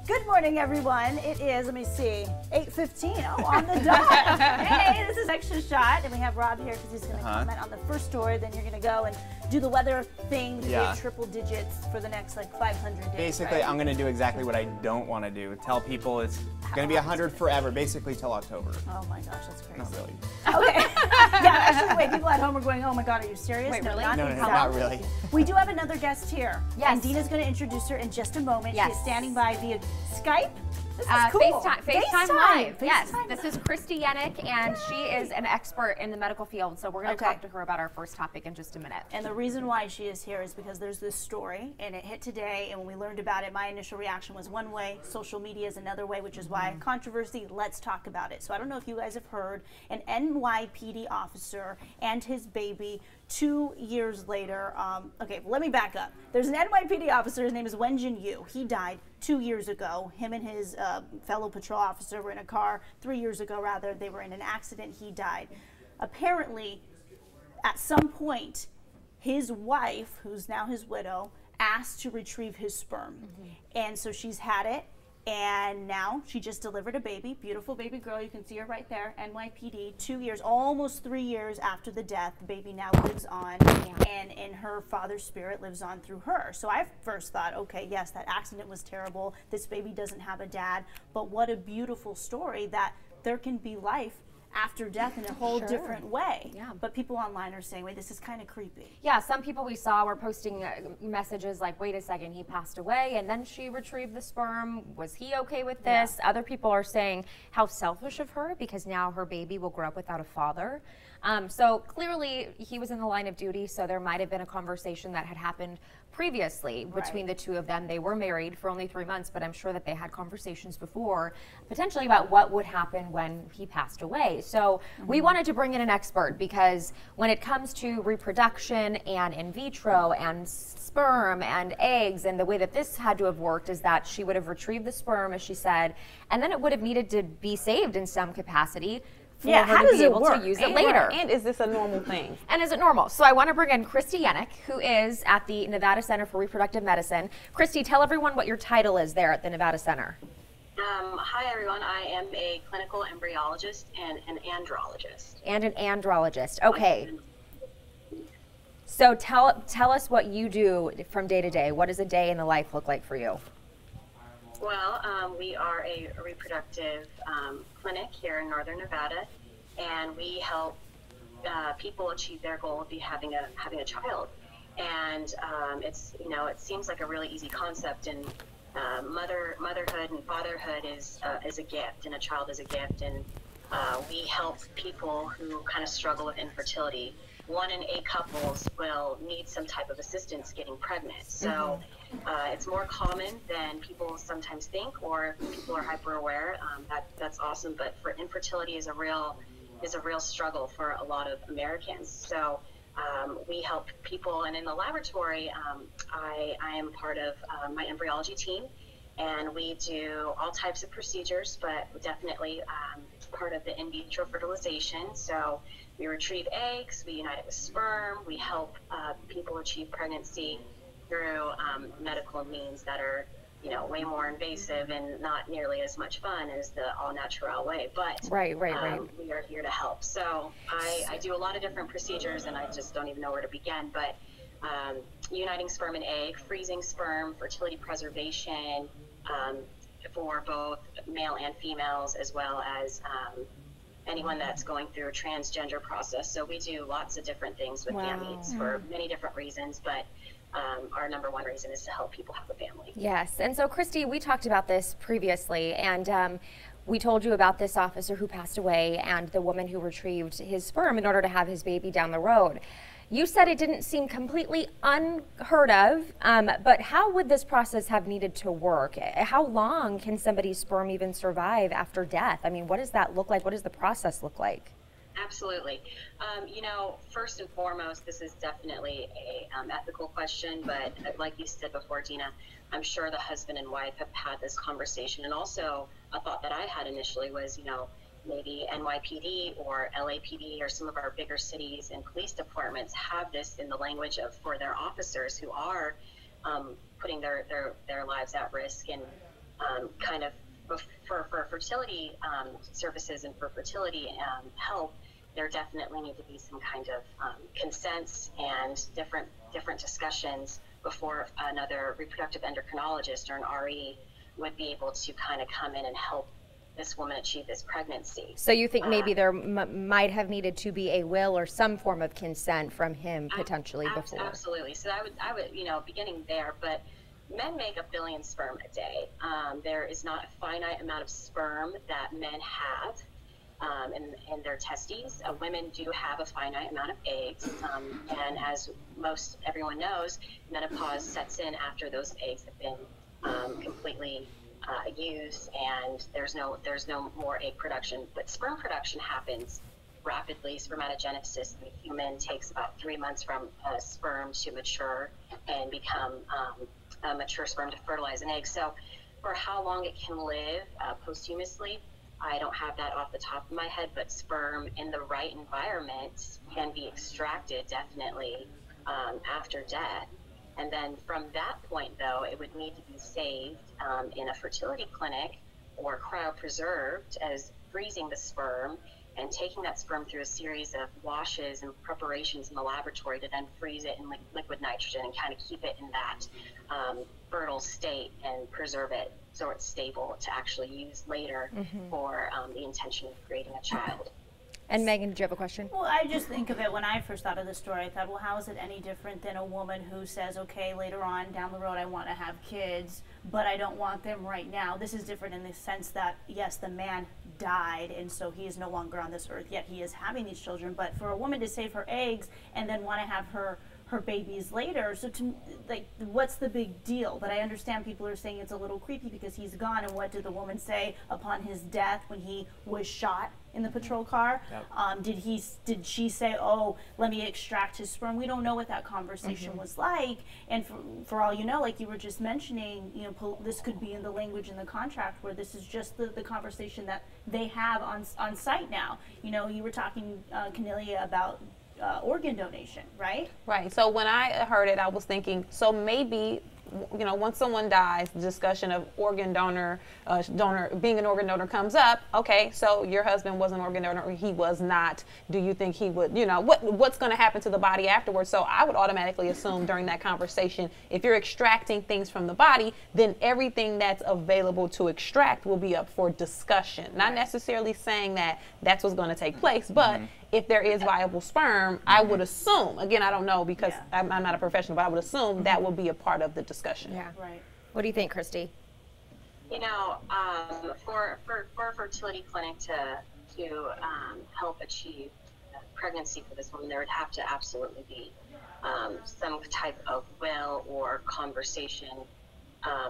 Good morning, everyone. It is, let me see, 8:15. Oh, on the dot. Hey, this is Extra Shot, and we have Rob here because he's going to comment on the first story. Then you're going to go and do the weather thing to get triple digits for the next, like, 500 days. Basically, right? I'm going to do exactly what I don't want to do. Tell people it's going to be 100 forever, basically till October. Oh my gosh, that's crazy. Not really. Okay. Yeah, actually, wait, people at home are going, oh my God, are you serious? Wait, really? Not No, not really. We do have another guest here. Yes. And Dina's going to introduce her in just a moment. Yes. She is standing by via Skype. This is cool. FaceTime Live. Yes, FaceTime this is Christy Yannick, and she is an expert in the medical field, so we're going to talk to her about our first topic in just a minute. And the reason why she is here is because there's this story, and it hit today, and when we learned about it, my initial reaction was one way, social media is another way, which is why controversy, let's talk about it. So I don't know if you guys have heard, an NYPD officer and his baby 2 years later, okay, let me back up. There's an NYPD officer, his name is Wenjin Yu. He died 2 years ago. Him and his fellow patrol officer were in a car 3 years ago, rather. They were in an accident. He died. Apparently, at some point, his wife, who's now his widow, asked to retrieve his sperm. And so she's had it. And now she just delivered a baby, beautiful baby girl. You can see her right there, NYPD, 2 years, almost 3 years after the death. The baby now lives on, and in her father's spirit lives on through her. So I first thought, okay, yes, that accident was terrible. This baby doesn't have a dad, but what a beautiful story that there can be life after death in a whole different way. Yeah. But people online are saying, wait, this is kind of creepy. Yeah, some people we saw were posting messages like, wait a second, he passed away and then she retrieved the sperm. Was he okay with this? Yeah. Other people are saying how selfish of her because now her baby will grow up without a father. So clearly he was in the line of duty, so there might have been a conversation that had happened previously between the two of them. They were married for only 3 months, but I'm sure that they had conversations before, potentially about what would happen when he passed away. So we wanted to bring in an expert because when it comes to reproduction and in vitro and sperm and eggs, and the way that this had to have worked is that she would have retrieved the sperm, as she said, and then it would have needed to be saved in some capacity for her to be able to use it later. And is this a normal thing? And is it normal? So I want to bring in Christy Yannick, who is at the Nevada Center for Reproductive Medicine. Christy, tell everyone what your title is there at the Nevada Center. Hi, everyone. I am a clinical embryologist and an andrologist. And an andrologist. Okay. So tell us what you do from day to day. What does a day in the life look like for you? Well, we are a reproductive clinic here in Northern Nevada, and we help people achieve their goal of having a child. And it's it seems like a really easy concept, and motherhood and fatherhood is a gift, and a child is a gift, and we help people who kind of struggle with infertility. 1 in 8 couples will need some type of assistance getting pregnant. So it's more common than people sometimes think, or people are hyper aware. That's awesome, but for infertility is a real struggle for a lot of Americans. So we help people, and in the laboratory, I am part of my embryology team, and we do all types of procedures, but definitely part of the in vitro fertilization. So we retrieve eggs, we unite it with sperm, we help people achieve pregnancy through medical means that are, way more invasive and not nearly as much fun as the all-natural way. But right. We are here to help. So I do a lot of different procedures, and I just don't even know where to begin. But uniting sperm and egg, freezing sperm, fertility preservation for both male and females, as well as anyone that's going through a transgender process. So we do lots of different things with gametes for many different reasons, but our number one reason is to help people have a family. Yes, and so Christy, we talked about this previously, and we told you about this officer who passed away and the woman who retrieved his sperm in order to have his baby down the road. You said it didn't seem completely unheard of, but how would this process have needed to work? How long can somebody's sperm even survive after death? I mean, what does that look like? What does the process look like? Absolutely. First and foremost, this is definitely a ethical question, but like you said before, Dina, I'm sure the husband and wife have had this conversation. And also a thought that I had initially was, maybe NYPD or LAPD or some of our bigger cities and police departments have this in the language of for their officers who are putting their lives at risk and kind of for fertility services and for fertility help, there definitely need to be some kind of consents and different discussions before another reproductive endocrinologist or an RE would be able to kind of come in and help this woman achieve this pregnancy. So you think maybe there might have needed to be a will or some form of consent from him potentially before? Absolutely. So I would, beginning there, but men make 1 billion sperm a day. There is not a finite amount of sperm that men have in their testes. Women do have a finite amount of eggs, and as most everyone knows, menopause sets in after those eggs have been completely used, and there's no more egg production. But sperm production happens rapidly. Spermatogenesis in the human takes about 3 months from a sperm to mature and become a mature sperm to fertilize an egg. So for how long it can live posthumously, I don't have that off the top of my head, but sperm in the right environment can be extracted definitely after death. And then from that point, though, it would need to be saved in a fertility clinic or cryopreserved as freezing the sperm and taking that sperm through a series of washes and preparations in the laboratory to then freeze it in liquid nitrogen and kind of keep it in that fertile state and preserve it so it's stable to actually use later for the intention of creating a child. And Megan, did you have a question? Well, I just think of it when I first thought of the story. I thought, well, how is it any different than a woman who says, okay, later on down the road I want to have kids, but I don't want them right now. This is different in the sense that, yes, the man died, and so he is no longer on this earth, yet he is having these children. But for a woman to save her eggs and then want to have her babies later, so to like, what's the big deal? But I understand people are saying it's a little creepy because he's gone, and what did the woman say upon his death when he was shot in the patrol car? Yep. Did she say, oh, let me extract his sperm? We don't know what that conversation was like, and for all you know, like you were just mentioning, this could be in the language in the contract where this is just the conversation that they have on site now. You were talking, Cornelia, about organ donation, right? Right. So when I heard it, I was thinking, so maybe, once someone dies, the discussion of organ donor, being an organ donor comes up. Okay, so your husband was an organ donor, or he was not. Do you think he would, what's going to happen to the body afterwards? So I would automatically assume during that conversation, if you're extracting things from the body, then everything that's available to extract will be up for discussion. Not necessarily saying that that's what's going to take place, but if there is viable sperm, I would assume, again, I don't know because I'm not a professional, but I would assume that will be a part of the discussion. Yeah. Right. What do you think, Christy? For a fertility clinic to help achieve pregnancy for this woman, there would have to absolutely be some type of will or conversation,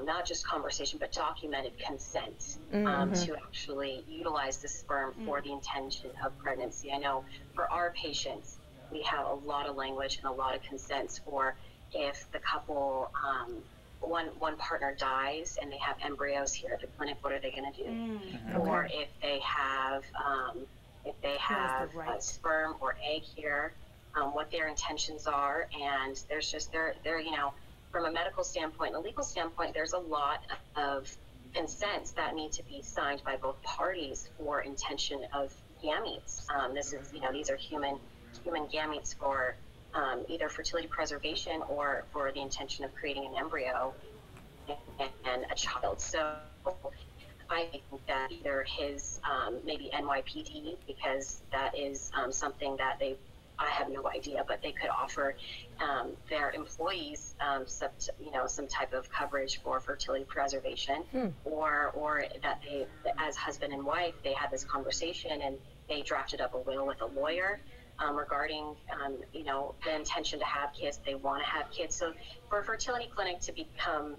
not just conversation, but documented consent to actually utilize the sperm for the intention of pregnancy. I know for our patients, we have a lot of language and a lot of consents for if the couple, one partner dies and they have embryos here at the clinic, what are they going to do? Or if they have sperm or egg here, what their intentions are, and there's just they're from a medical standpoint and a legal standpoint, there's a lot of consents that need to be signed by both parties for intention of gametes. These are human gametes for either fertility preservation or for the intention of creating an embryo and a child. So I think that either his maybe NYPD, because that is something that I have no idea, but they could offer their employees some type of coverage for fertility preservation, or that they, as husband and wife, they had this conversation and they drafted up a will with a lawyer regarding the intention to have kids, they want to have kids. So for a fertility clinic to become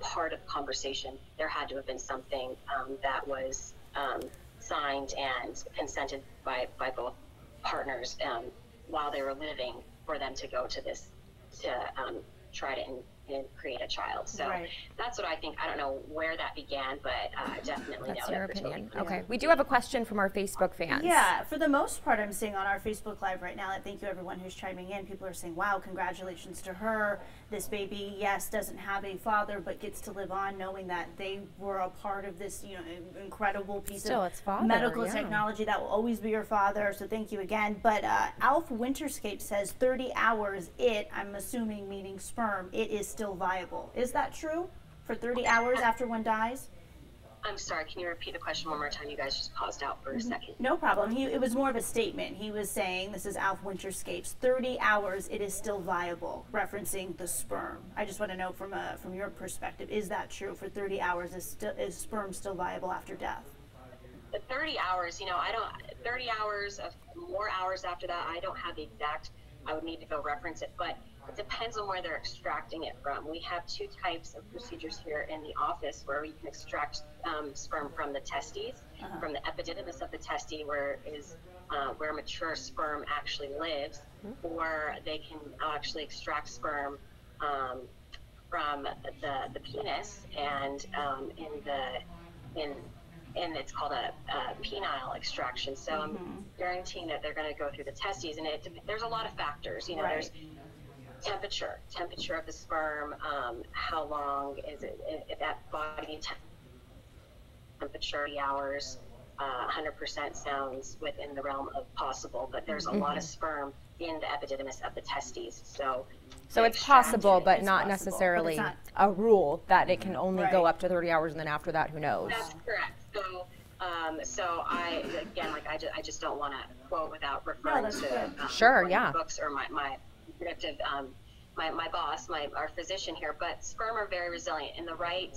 part of the conversation, there had to have been something that was signed and consented by both partners while they were living, for them to go to this, to try to and create a child. So Right. that's what I think. I don't know where that began, but definitely That's know your that fertility opinion. Okay. We do have a question from our Facebook fans. Yeah, for the most part, I'm seeing on our Facebook Live right now, and thank you everyone who's chiming in. People are saying, wow, congratulations to her. This baby, yes, doesn't have a father, but gets to live on knowing that they were a part of this, incredible piece Still, of it's father, medical yeah. technology that will always be your father. So thank you again. But Alf Winterscape says 30 hours, I'm assuming meaning sperm, it is still viable. Is that true? For 30 hours after one dies? I'm sorry, can you repeat the question one more time? You guys just paused out for a second. No problem. It was more of a statement. He was saying, this is Alf Winterscapes, 30 hours, it is still viable, referencing the sperm. I just want to know from your perspective, is that true? For 30 hours, is sperm still viable after death? The 30 hours, 30 hours of more hours after that, I don't have the exact, I would need to go reference it, but it depends on where they're extracting it from. We have two types of procedures here in the office where we can extract sperm from the testes, from the epididymis of the testes, where mature sperm actually lives, or they can actually extract sperm from the penis, and and it's called a penile extraction. So I'm guaranteeing that they're going to go through the testes, and there's a lot of factors. Right. There's temperature of the sperm, how long is it, if that body temperature, 30 hours, 100% sounds within the realm of possible, but there's a lot of sperm in the epididymis of the testes. So it's possible, but It's not possible, necessarily but it's a rule that it can only go Right. up to 30 hours, and then after that, who knows? that's correct. So I just don't want to quote without referring that's to good. Sure, one of yeah. the books or my predictive my boss, our physician here. But sperm are very resilient in the right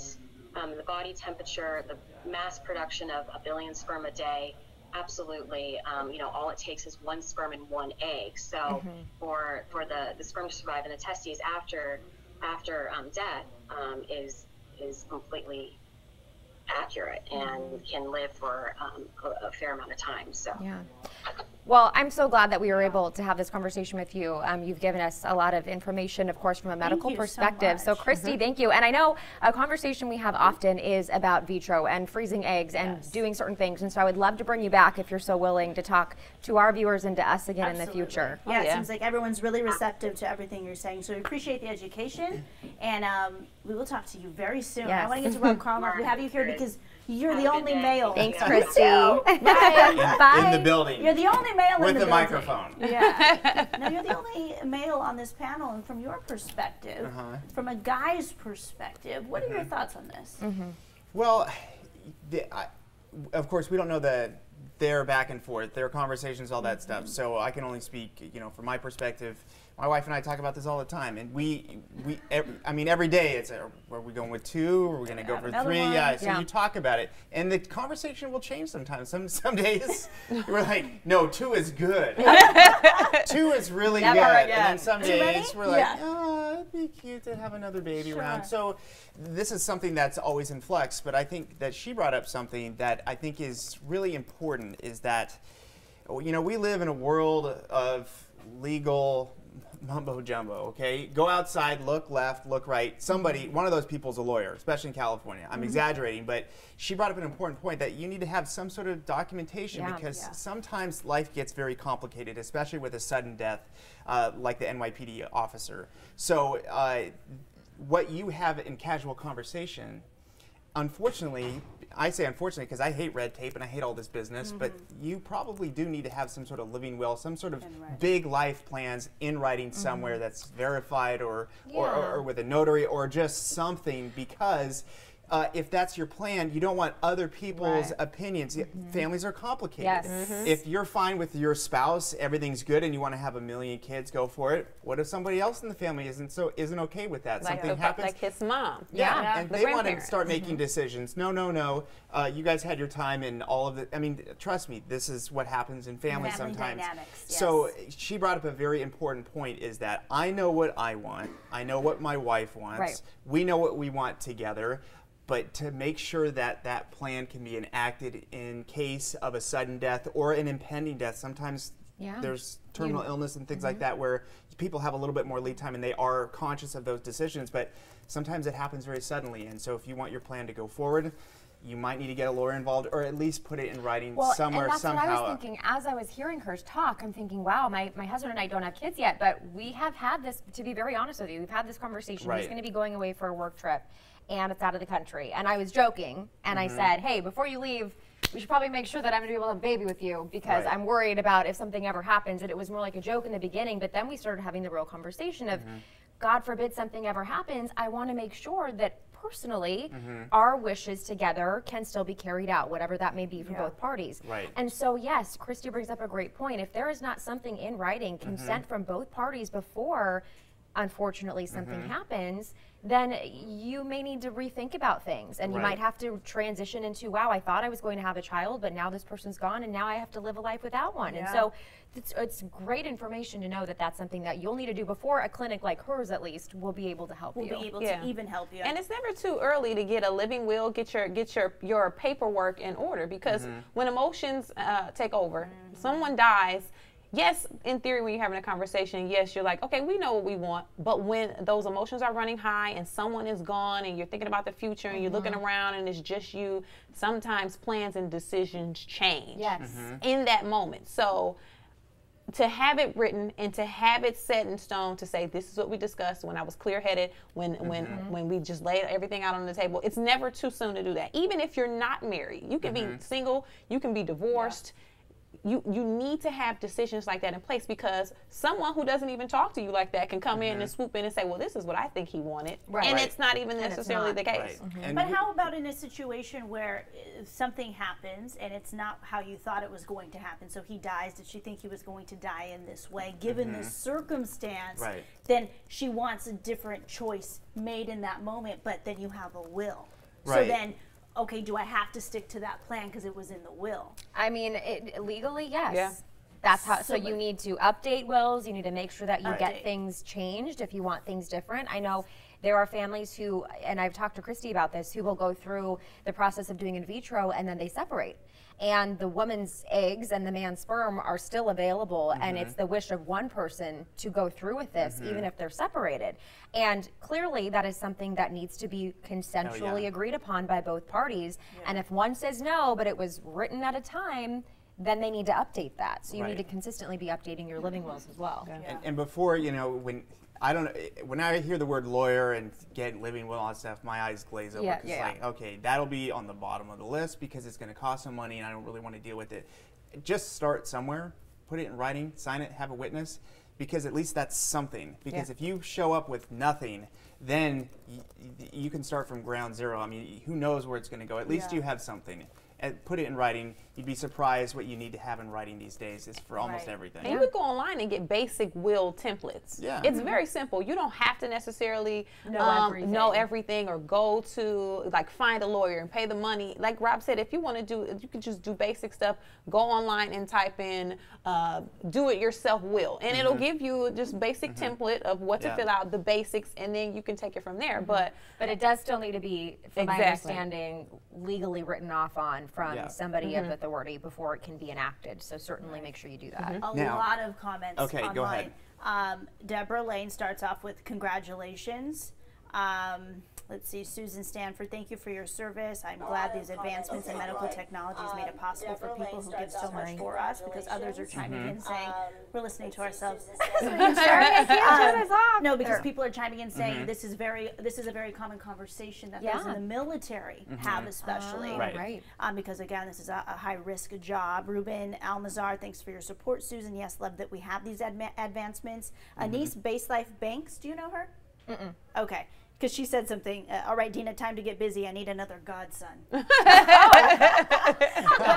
the body temperature, the mass production of 1 billion sperm a day. Absolutely, all it takes is one sperm and one egg. So for the sperm to survive in the testes after death is completely accurate and can live for a fair amount of time. So Yeah. Well, I'm so glad that we were able to have this conversation with you. You've given us a lot of information, of course, from a medical you so perspective. So, much. Christy, thank you. And I know a conversation we have often is about vitro and freezing eggs and doing certain things. And so I would love to bring you back if you're so willing to talk to our viewers and to us again in the future. Yeah, it yeah. seems like everyone's really receptive to everything you're saying. So we appreciate the education, and we will talk to you very soon. Yes. I want to get to Rob Carlock. We have you here because you're the Have a only good day. male. Thanks, Yeah. Christy. In the building. You're the only male with in the the building. microphone. Yeah. Now you're the only male on this panel, and from your perspective, from a guy's perspective, what are your thoughts on this? Well, of course, we don't know their back and forth, their conversations, all that stuff. So I can only speak, from my perspective. My wife and I talk about this all the time, and every day it's are we going with 2? Are we going to go for another 3? one. Yeah. So Yeah. you talk about it, and the conversation will change sometimes. Some days we're like, no, 2 is good. 2 is really Never good. again. And then some Too days many? we're like, Yeah. oh, it'd be cute to have another baby around. Sure. So this is something that's always in flux. But I think that she brought up something that I think is really important. Is that we live in a world of legal mumbo jumbo, okay? Go outside, look left, look right. One of those people's a lawyer, especially in California. I'm exaggerating, but she brought up an important point that you need to have some sort of documentation because sometimes life gets very complicated, especially with a sudden death like the NYPD officer. So what you have in casual conversation, unfortunately, I say unfortunately because I hate red tape and I hate all this business, but you probably do need to have some sort of living will, some sort of big life plans in writing somewhere that's verified or with a notary or just something because if that's your plan, you don't want other people's opinions. Families are complicated. Yes. If you're fine with your spouse, everything's good, and you want to have 1 million kids, go for it. What if somebody else in the family isn't okay with that? Something happens. Like his mom. Yeah. And The they want to grandparents. start making decisions. No. You guys had your time and all of it. I mean, trust me, this is what happens in families Family sometimes. dynamics, yes. So she brought up a very important point is that I know what I want. I know what my wife wants. Right. We know what we want together. But to make sure that that plan can be enacted in case of a sudden death or an impending death, sometimes there's terminal illness and things like that where people have a little bit more lead time and they are conscious of those decisions, but sometimes it happens very suddenly. And so if you want your plan to go forward, you might need to get a lawyer involved or at least put it in writing somewhere, and that's somehow. what I was thinking as I was hearing her talk. I'm thinking, wow, my husband and I don't have kids yet, but we have had this, to be very honest with you, we've had this conversation. He's going to be going away for a work trip and it's out of the country. And I was joking and I said, hey, before you leave, we should probably make sure that I'm going to be able to have a baby with you because I'm worried about if something ever happens. And it was more like a joke in the beginning, but then we started having the real conversation of, God forbid something ever happens, I want to make sure that personally our wishes together can still be carried out, whatever that may be for both parties. And so, yes, Christy brings up a great point. If there is not something in writing, consent from both parties before, unfortunately, something happens, then you may need to rethink about things. And you might have to transition into, wow, I thought I was going to have a child, but now this person's gone and now I have to live a life without one. And so it's great information to know that that's something that you'll need to do before a clinic like hers, at least, will be able to help you. Will be able to even help you. And it's never too early to get a living will, get your paperwork in order, because when emotions take over, someone dies. Yes, in theory, when you're having a conversation, yes, you're like, okay, we know what we want. But when those emotions are running high and someone is gone and you're thinking about the future and you're looking around and it's just you, sometimes plans and decisions change in that moment. So to have it written and to have it set in stone to say, this is what we discussed when I was clear-headed, when we just laid everything out on the table, it's never too soon to do that. Even if you're not married, you can be single, you can be divorced. You need to have decisions like that in place, because someone who doesn't even talk to you like that can come in and swoop in and say, well, this is what I think he wanted. And it's not even necessarily the case. But how about in a situation where something happens and it's not how you thought it was going to happen? So he dies. Did she think he was going to die in this way? Given the circumstance, then she wants a different choice made in that moment, but then you have a will. So then, okay, do I have to stick to that plan because it was in the will? I mean, legally, yes. Yeah. That's how. So you need to update wills. You need to make sure that you get things changed if you want things different. I know there are families who, and I've talked to Christy about this, who will go through the process of doing in vitro and then they separate. And the woman's eggs and the man's sperm are still available, and it's the wish of one person to go through with this, even if they're separated. And clearly, that is something that needs to be consensually agreed upon by both parties. And if one says no, but it was written at a time, then they need to update that. So you need to consistently be updating your living wills as well. And before, you know, when I hear the word lawyer and get living will and all that stuff, my eyes glaze over. It's like, okay, that'll be on the bottom of the list because it's going to cost some money and I don't really want to deal with it. Just start somewhere, put it in writing, sign it, have a witness, because at least that's something. Because if you show up with nothing, then you can start from ground zero. I mean, who knows where it's going to go? At least you have something. And put it in writing. You'd be surprised what you need to have in writing these days is for almost everything. And you could go online and get basic will templates. It's very simple. You don't have to necessarily know everything or go to, like, find a lawyer and pay the money. Like Rob said, if you want to do, you can just do basic stuff. Go online and type in do-it-yourself will. And it'll give you just basic template of what to fill out, the basics, and then you can take it from there. But it does still need to be, from my understanding, legally written off on from somebody of authority before it can be enacted. So certainly make sure you do that. A lot of comments online. Go ahead. Deborah Lane starts off with congratulations. Let's see, Susan Stanford, thank you for your service. I'm glad these advancements in medical technologies made it possible for people who give so much for us, because others are chiming in saying, we're listening to ourselves. No, because people are chiming in saying this is a very common conversation that those in the military have, especially. Because again, this is a high risk job. Ruben Almazar, thanks for your support. Susan, yes, love that we have these advancements. Anise Base Life Banks, do you know her? Okay. Because she said something, all right, Dina, time to get busy. I need another godson. But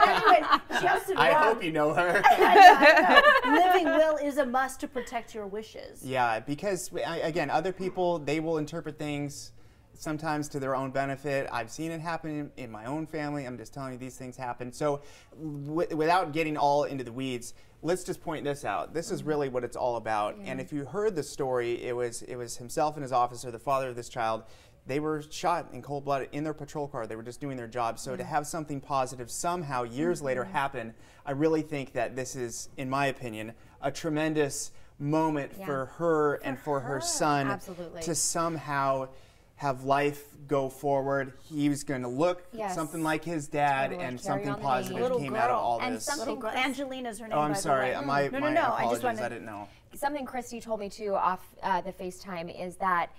anyway, Justin I hope you know her. I know. Living will is a must to protect your wishes. Yeah, because, again, other people, they will interpret things sometimes to their own benefit. I've seen it happen in my own family. I'm just telling you these things happen. So without getting all into the weeds, let's just point this out. This is really what it's all about. And if you heard the story, it was himself and his officer, the father of this child. they were shot in cold blood in their patrol car. They were just doing their job. So to have something positive somehow years later happen, I really think that this is, in my opinion, a tremendous moment for her and for her son. Absolutely. To somehow have life go forward. He was going to look something like his dad, Totally. and Carry something on the positive name. came out of all And this. something Little girl. Angelina's her name. Oh, I'm by sorry. The way. My no, apologies. I just wanted I didn't know. Something Christy told me too off the FaceTime is that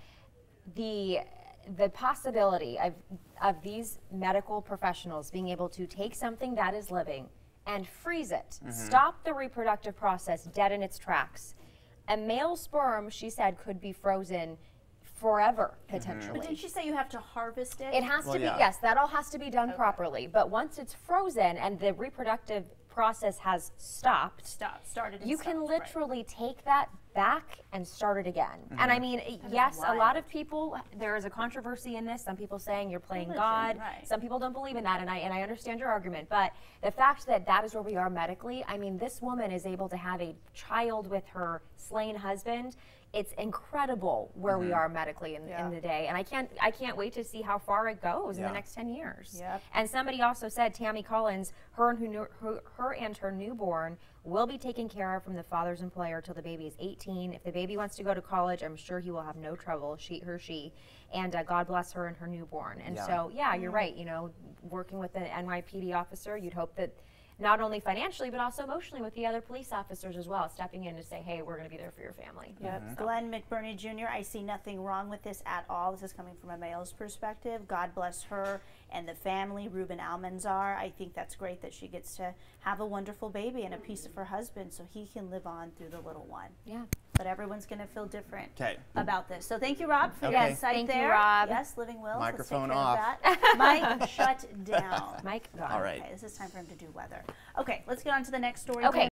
the possibility of these medical professionals being able to take something that is living and freeze it, stop the reproductive process dead in its tracks. A male sperm, she said, could be frozen forever, potentially. But didn't she say you have to harvest it? It has to be, yes, that all has to be done properly. But once it's frozen and the reproductive process has stopped, started. you can literally take that back and start it again. And I mean, yes, a lot of people, there is a controversy in this. Some people saying you're playing God. Right. Some people don't believe in that, and I understand your argument. But the fact that that is where we are medically, I mean, this woman is able to have a child with her slain husband. It's incredible where we are medically in the day, and I can't wait to see how far it goes in the next 10 years. Yep. And somebody also said, Tammy Collins, her and her newborn will be taken care of from the father's employer till the baby is 18. If the baby wants to go to college, I'm sure he will have no trouble, she. And God bless her and her newborn. And so, you're right. You know, working with an NYPD officer, you'd hope that not only financially, but also emotionally with the other police officers as well, stepping in to say, hey, we're going to be there for your family. Yep. Glenn McBurney Jr., I see nothing wrong with this at all. This is coming from a male's perspective. God bless her and the family, Ruben Almanzar. I think that's great that she gets to have a wonderful baby and a piece of her husband so he can live on through the little one. Yeah. But everyone's going to feel different 'Kay. about this. So thank you, Rob, for your Okay. insight Thank you, there. Rob. Yes, Living Wills. Microphone Let's take off. care of that. Mike, shut down. Mike, gone. All right. Okay, this is time for him to do weather. Okay, let's get on to the next story. Okay.